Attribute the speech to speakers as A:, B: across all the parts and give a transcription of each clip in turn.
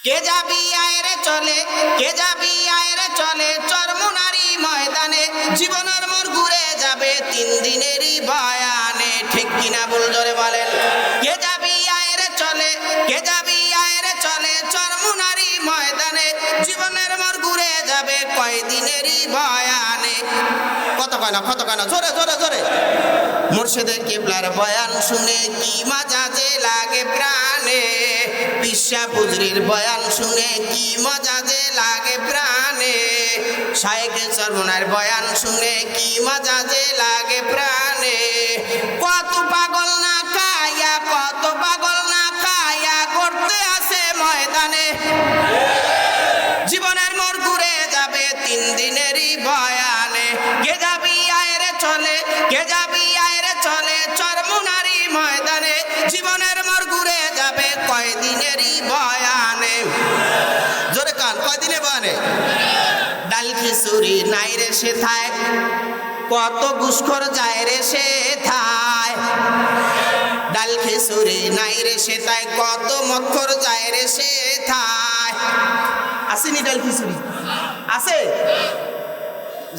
A: কে যাবি আয়রে চলে, কে যাবি আয়রে চলে চরমুনারি ময়দানে, জীবনের মোর ঘুরে যাবে 3 দিনেরই বয়ানে। ঠিক কিনা বল জোরে বলেন। কে যাবি আয়রে চলে, কে যাবি আয়রে চলে চরমুনারি ময়দানে, জীবনের মোর ঘুরে যাবে কয়দিনেরই বয়ানে। কত কয় না জোরে জোরে জোরে। মুর্শিদে কিবলার বয়ান শুনে কি মজা যে লাগে প্রাণে, পিসা পুজরির বয়ান শুনে কি মজা যে লাগে প্রাণে, শায়েখে চরমুনার বয়ান শুনে কি মজা যে লাগে প্রাণে। কত পাগল না খায়া, কত পাগল না খায়া করতে আসে ময়দানে, জীবনের মোর ঘুরে যাবে 3 দিনেরই বয়ানে। কে যাবি আয়রে চলে, কে যাবি আয়রে চলে চরমুনারি ময়দানে, জীবনের মোর ঘুরে যাবে কয়দিনেরই বয়ানে। জোরে কান, কয়দিনে বয়ানে? ডাল খিচুড়ি নাই রে সে থায়, কত ঘুষখোর যায় রে সে থায়। ডাল খিচুড়ি নাই রে সে থায়, কত মক্খর যায় রে সে থায়। আসেনি ডাল খিচুড়ি? আছে?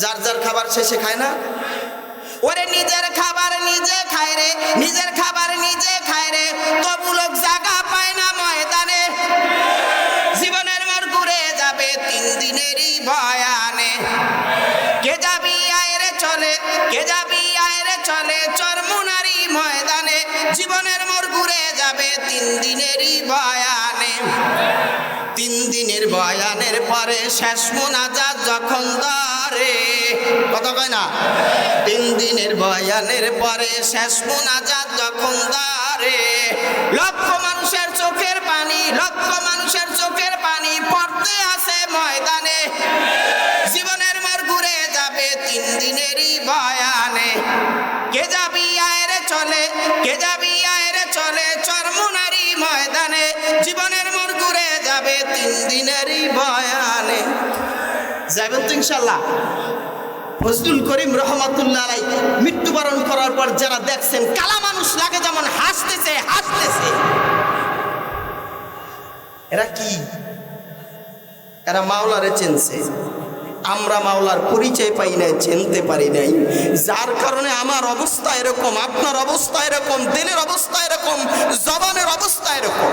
A: যার যার খাবার শেষে খায় না? ওরে নিজের খাবার নিজে খায় রে, নিজের খাবার নিজে খায় রে, তবু লোক জায়গা পায় না ময়দানে, জীবনের মোর ঘুরে যাবে 3 দিনেরই বয়ানে। কে যাবি আয়রে চলে, কে যাবি আয়রে চলে চরমুনারি ময়দানে, জীবনের মোর ঘুরে যাবে 3 দিনেরই বয়ানে। 3 দিনের বয়ানের পরে শেষ মোনাজাত যখন ধরে, কথা কয় না? 3 দিনের বয়ানের পরে শেষ মোনাজাত যখন ধরে, লক্ষ মানুষের চোখের পানি, লক্ষ মানুষের চোখের পানি পড়তে আসে ময়দানে, জীবনের মোর ঘুরে যাবে 3 দিনেরই বয়ানে। কে যাবি আয়রে চলে, কে যাবি আয়রে চলে চরমুনারি ময়দানে, জীবনের মোর ঘুরে যাবে 3 দিনেরই বয়ানে। যাবেন তো ইনশাল্লাহ? ফজলুল করিম রহমাতুল্লাহ আলাইহি মৃত্যুবরণ করার পর যারা দেখছেন কালা মানুষ লাগে যেমন হাসতেছে হাসতেছে, এরা কি? এরা মাওলারে চিনছে, আমরা মাওলার পরিচয় পাই নাই, চিনতে পারি নাই, যার কারণে আমার অবস্থা এরকম, আপনার অবস্থা এরকম, দিলের অবস্থা এরকম, জবানের অবস্থা এরকম।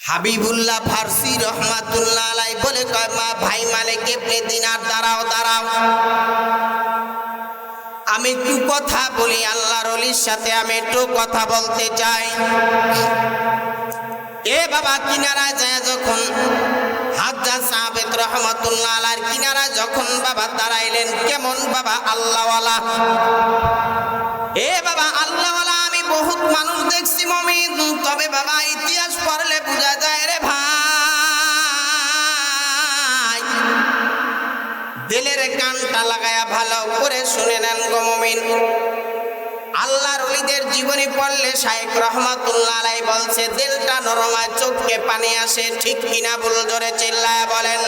A: হাবিবুল্লাহ ফারসি রহমাতুল্লাহ আলাইহি বলে কয়, মা ভাই মালিক ইবনে দিনার দাঁড়াও দাঁড়াও, আমি একটু কথা বলি, আল্লাহর ওলির সাথে আমি একটু কথা বলতে চাই। এ বাবা কিনারায় যায় যখন হাজ্জাজ সাহাবেদ রহমাতুল্লাহ আলাইহির কিনারায় যখন বাবা দাঁড়াইলেন, কেমন বাবা আল্লাহওয়ালা, এ বাবা আল্লাহওয়ালা আমি বহুত মানুষ দেখছি মুমিন, তবে বাবা ইতিহাস পড়লে বোঝা যায় রে ভাই, দিলের কানটা লাগায়া ভালো করে শুনে নেন গো মুমিন। আল্লাহর ওলিদের জীবনী পড়লে শায়েখ রহমাতুল্লাহ আলাইহি বলছে দিলটা নরম হয়, চোখে পানি আসে। ঠিক কিনা বল জোরে চিল্লায়া বলেন।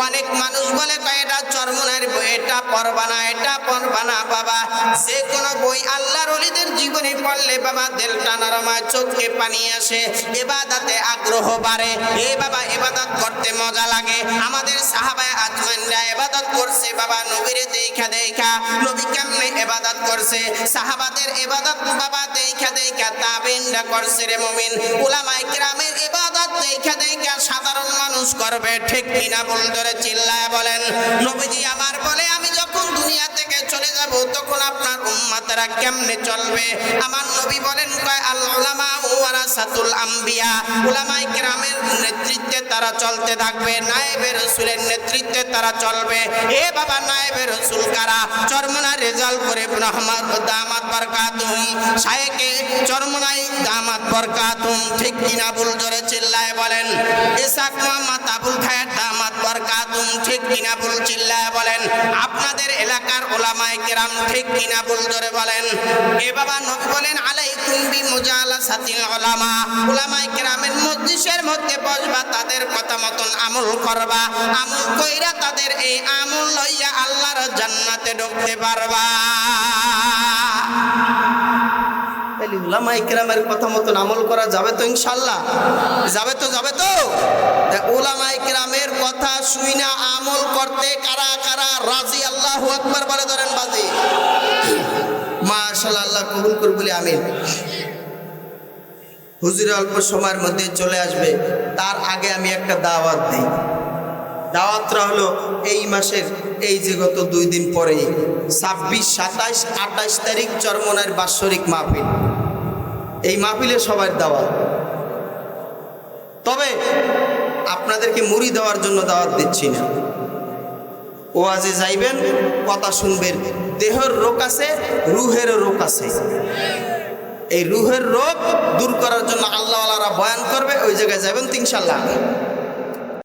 A: অনেক মানুষ বলে কয় এটা চরমুনার বই, এটা পড়বা না, এটা পড়বা না। বাবা যে কোনো বই আল্লাহর ওলিদের জীবনী পড়লে বাবা দিলটা নরম হয়, চোখে পানি আসে, ইবাদতে আগ্রহ বাড়ে। এ বাবা ইবাদত করতে মজা লাগে। আমাদের সাহাবায়ে আজমাইনরা ইবাদত করছে বাবা নবীরে দেখা দেখা, নবী কেমনে ইবাদত করছে, সাহাবাদের ইবাদত বাবা দেখা দেখা তাবেইনরা করছে রে মুমিন। উলামায়ে কিরামের ইবাদত দেখা দেখা সাধারণ মানুষ করবে। ঠিক কিনা বল ধরে চিল্লায় বলেন। নবীজি আমার বলে আমি যখন দুনিয়া থেকে চলে যাব তখন আপনার উম্মতেরা কেমনে চলবে? আমার নবী বলেন কয় আল উলামা ওয়ারাসাতুল আম্বিয়া, উলামায়ে কিরামের নেতৃত্বে তারা চলতে থাকবে, নায়েবে রাসূলের নেতৃত্বে তারা চলবে। এ বাবা নায়েবে রাসূল কারা? চরমুনার রেজাল্ট করে রহমাত দামাত বরকাতুহুম, শায়েখে চরমুনাই দামাত বরকাতুহুম। ঠিক কিনা বল জোরে চিল্লায় বলেন। ইসহাক মুহাম্মদ আবুল খায়ের দামাত বরকাতুহুম। ঠিক কিনা বল চিল্লায় বলেন। আপনাদের এলাকার উলামায়ে কিরাম ঠিক কিনা বল জোরে বলেন। এ বাবা নবী বলেন আলাইকুম বিমুজালাসাতিল উলামা, উলামায়ে কিরামের মজলিসের মধ্যে বসবা, তাদের কথা মতন আমল করবা, আমল কইরা তাদের এই আমল লইয়া আল্লাহর জান্নাতে ঢুকতে পারবা। তাহলে উলামা ইকরামের কথা মতন আমল করা যাবে তো ইনশাল্লাহ? যাবে তো, যাবে তো। উলামা ইকরামের কথা শুই না আমল করতে কারা কারা রাজি? আল্লাহু আকবার বলে ধরেন বাজি। মাশাআল্লাহ, আল্লাহ কবুল করুন বলি আমিন। হুজুর অল্প সময়ের মধ্যে চলে আসবে, তার আগে আমি একটা দাওয়াত দিই। দাওয়াতটা হলো এই মাসের এই যে গত 2 দিন পরেই 26, 27, 28 তারিখ চরমনার বাৎসরিক মাহফিল। এই মাহফিলে সবার দাওয়াত। তবে আপনাদেরকে মুড়ি দেওয়ার জন্য দাওয়াত দিচ্ছি না। ওয়াজে যাইবেন, কথা শুনবেন। দেহের রোগ আছে, রুহের রোগ আছে। এই রুহের রোগ দূর করার জন্য আল্লাহওয়ালারা বয়ান করবে, ওই জায়গায় যাবেন তো ইনশাল্লাহ।